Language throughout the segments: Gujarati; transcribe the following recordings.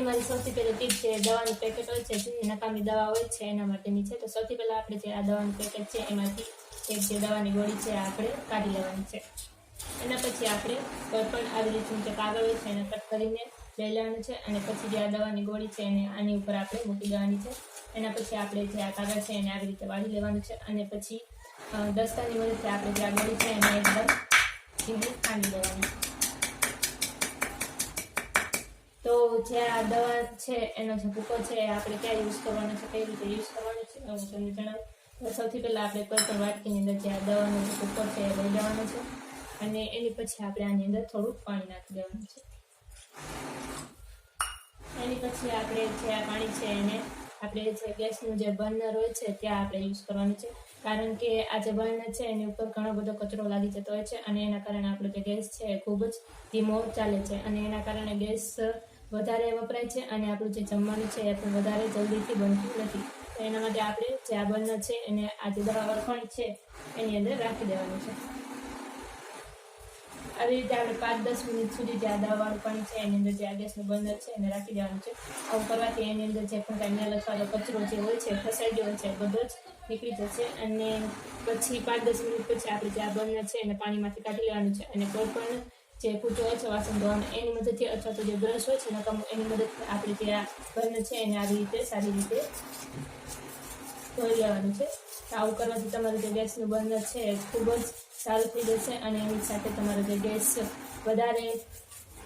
આજની મારી સૌથી પહેલી ટીપ છે દવાનું પેકેટ હોય છે, જે નકામી દવા હોય છે એના માટેની છે. તો સૌથી પહેલાં આપણે જે આ દવાનું પેકેટ છે એમાંથી એક જે દવાની ગોળી છે આપણે કાઢી લેવાની છે. એના પછી આપણે કોઈ પણ આવી રીતનું જે કાગળ હોય છે એને કટ કરીને લઈ લેવાનું છે. અને પછી જે આ દવાની ગોળી છે એને આની ઉપર આપણે મૂકી દેવાની છે. એના પછી આપણે જે આ કાગળ છે એને આવી રીતે વાળી લેવાનું છે. અને પછી દસ્તાની મદદથી આપણે જે આ ગોળી છે એને એકદમ ઝીણી ખાંડી લેવાની છે. તો જે આ દવા છે એનો જે ભૂકો છે એ આપણે ક્યાં યુઝ કરવાનો છે, કઈ રીતે યુઝ કરવાનો છે હું તમને જણાવું. તો સૌથી પહેલાં આપણે કોઈ પણ વાટકીની અંદર જે આ દવાનો જે ભૂકો છે એ લઈ લેવાનો છે. અને એની પછી આપણે આની અંદર થોડુંક પાણી નાખી દેવાનું છે. એની પછી આપણે જે આ પાણી છે એને આપણે જે ગેસનું જે બર્નર હોય છે ત્યાં આપણે યુઝ કરવાનું છે. કારણ કે આ જે બર્નર છે એની ઉપર ઘણો બધો કચરો લાગી જતો હોય છે અને એના કારણે આપણો જે ગેસ છે એ ખૂબ જ ધીમો ચાલે છે અને એના કારણે ગેસ વધારે વપરાય છે અને આપણું જે જમવાનું છે એ પણ વધારે જલ્દીથી બનતું નથી. તો એના માટે આપણે જે આ બર્નર છે એને આ જે દવાવાળું પાણી છે એની અંદર રાખી દેવાનું છે. આવી રીતે આપણે 5-10 મિનિટ સુધી જે આ દવાવાળું પાણી છે એની અંદર જે આ ગેસનું બર્નર છે એને રાખી દેવાનું છે. આવું કરવાથી એની અંદર જે પણ કાંઈ મેલ અથવા તો કચરો જે હોય છે ફસાઈ ગયો હોય છે બધો જ નીકળી જશે. અને પછી 5-10 મિનિટ પછી આપણે જે આ બર્નર છે એને પાણીમાંથી કાઢી લેવાનું છે. અને કોઈ પણ જે કૂચો હોય છે વાસણ ધોવાનો એની મદદથી અથવા તો જે બ્રશ હોય છે નકામું એની મદદથી આપણે જે આ બર્નર છે એને આવી રીતે સારી રીતે ધોઈ લેવાનું છે. તો આવું કરવાથી તમારું જે ગેસનું બર્નર છે એ ખૂબ જ સારું થઈ જશે અને એની સાથે તમારો જે ગેસ વધારે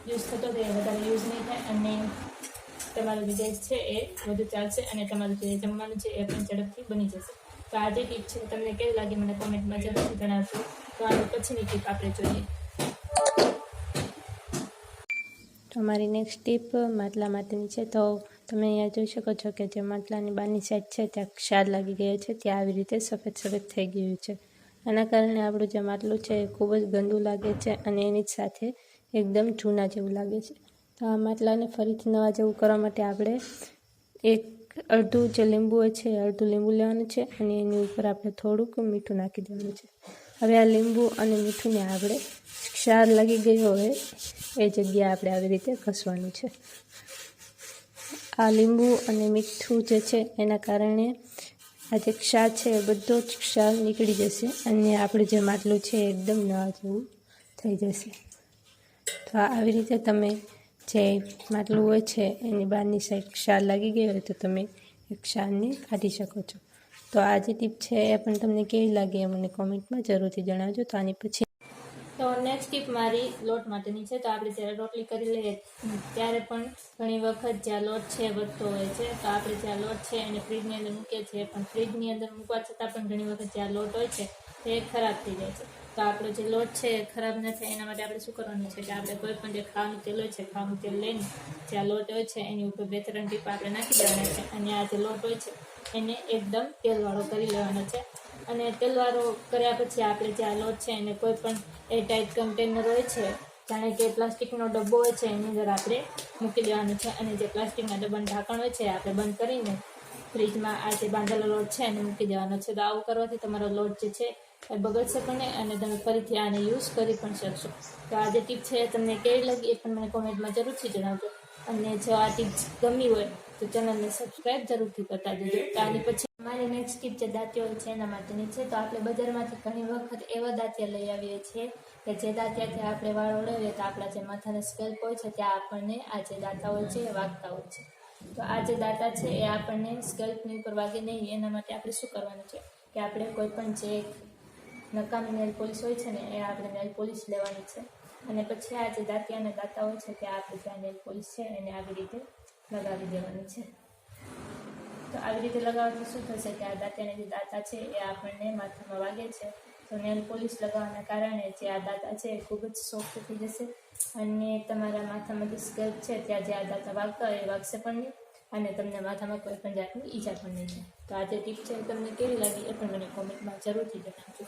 યુઝ થતો હોય એ વધારે યુઝ નહીં થાય અને તમારો જે ગેસ છે એ વધુ ચાલશે અને તમારું જે જમવાનું છે એ પણ ઝડપથી બની જશે. તો આ જે ટીપ છે તમને કેવી લાગી મને કોમેન્ટમાં જરૂરથી જણાવજો. તો આની પછીની ટીપ આપણે જોઈએ. તો અમારી નેક્સ્ટ ટીપ માટલા માટેની છે. તો તમે અહીંયા જોઈ શકો છો કે જે માટલાની બહારની સાઈડ છે ત્યાં ક્ષાર લાગી ગયો છે, ત્યાં આવી રીતે સફેદ સફેદ થઈ ગયું છે. આના કારણે આપણું જે માટલું છે એ ખૂબ જ ગંદુ લાગે છે અને એની જ સાથે એકદમ જૂના જેવું લાગે છે. તો આ માટલાને ફરીથી નવા જેવું કરવા માટે આપણે અડધું જે લીંબુ હોય છે એ અડધું લીંબુ લેવાનું છે અને એની ઉપર આપણે થોડુંક મીઠું નાખી દેવાનું છે. હવે આ લીંબુ અને મીઠુંને આપણે ક્ષાર લાગી ગયો હોય એ જગ્યાએ આપણે આવી રીતે ઘસવાનું છે. આ લીંબુ અને મીઠું જે છે એના કારણે આ જે ક્ષાર છે એ બધો જ ક્ષાર નીકળી જશે અને આપણું જે માટલું છે એકદમ નવા જેવું થઈ જશે. તો આવી રીતે તમે જે માટલું હોય છે એની બહારની સાઈડ ક્ષાર લાગી ગઈ હોય તો તમે એ ક્ષારને કાઢી શકો છો. તો આ જે ટીપ છે એ પણ તમને કેવી લાગી એ મને કોમેન્ટમાં જરૂરથી જણાવજો. તો આની પછી તો નેક્સ્ટ ટીપ મારી લોટ માટેની છે. તો આપણે જ્યારે રોટલી કરી લઈએ ત્યારે પણ ઘણી વખત જે આ લોટ છે વધતો હોય છે. તો આપણે જે આ લોટ છે એને ફ્રીજની અંદર મૂકીએ છીએ પણ ફ્રીજની અંદર મૂકવા છતાં પણ ઘણી વખત જે આ લોટ હોય છે તે ખરાબ થઈ જાય છે. તો આપણો જે લોટ છે એ ખરાબ ન થાય એના માટે આપણે શું કરવાનું છે કે આપણે કોઈ પણ જે ખાવાનું તેલ હોય છે ખાવાનું તેલ લઈને જે આ લોટ હોય છે એની ઉપર 2-3 ટીપા આપણે નાખી દેવાના છે અને આ જે લોટ હોય છે એને એકદમ તેલવાળો કરી લેવાનો છે. અને તેલવાળો કર્યા પછી આપણે જે આ લોટ છે એને કોઈ પણ એરટાઇટ કન્ટેનર હોય છે, જાણે કે પ્લાસ્ટિકનો ડબ્બો હોય છે એની અંદર આપણે મૂકી દેવાનું છે અને જે પ્લાસ્ટિકના ડબ્બાનું ઢાંકણ હોય છે આપણે બંધ કરીને ફ્રીજમાં આ જે બાંધેલો લોટ છે એને મૂકી દેવાનો છે. તો આવું કરવાથી તમારો લોટ જે છે એ બગડશે પણ નહીં અને તમે ફરીથી આને યુઝ કરી પણ શકશો. તો આ જે ટીપ છે તમને કેવી લાગી એ પણ મને કોમેન્ટમાં જરૂરથી જણાવજો. અને જો આ ટીપ ગમી હોય તો ચેનલને સબસ્ક્રાઈબ જરૂરથી કરતા જજો. તો આની પછી મારી નેક્સ્ટ ટીપ જે દાંતિયા હોય છે એના માટેની છે. તો આપણે બજારમાંથી ઘણી વખત એવા દાંતિયા લઈ આવીએ છીએ કે જે દાંતિયાથી આપણે વાળ ઓળાવીએ તો આપણા જે માથાના સ્કેલ્પ હોય છે ત્યાં આપણને આ જે દાંતા હોય છે એ વાગતા હોય છે. તો આ જે દાંતા છે એ આપણને સ્કેલ્પની ઉપર વાગે નહીં એના માટે આપણે શું કરવાનું છે કે આપણે કોઈ પણ જે નકામી નેલ પોલિશ હોય છે ને એ આપણે નેલ પોલિશ લેવાની છે. અને પછી આ જે દાંતિયાના દાંતા હોય છે ત્યાં આપણે જે નેલ પોલિશ છે એને આવી રીતે લગાવી દેવાની છે. તો આવી રીતે લગાવવાથી શું થશે કે આ દાંતિયાના જે દાંતા છે એ આપણને માથામાં વાગે છે તો નેલ પોલિશ લગાવવાના કારણે જે આ દાંતા છે એ ખૂબ જ સોફ્ટ થઈ જશે અને તમારા માથામાં જે સ્કેલ્પ છે ત્યાં જે આ દાંતા વાગતા હોય એ વાગશે પણ નહીં અને તમને માથામાં કોઈ પણ જાતની ઈજા પણ નહીં થાય. તો આ જે ટીપ છે તમને કેવી લાગી એ પણ મને કોમેન્ટમાં જરૂરથી જણાવજો.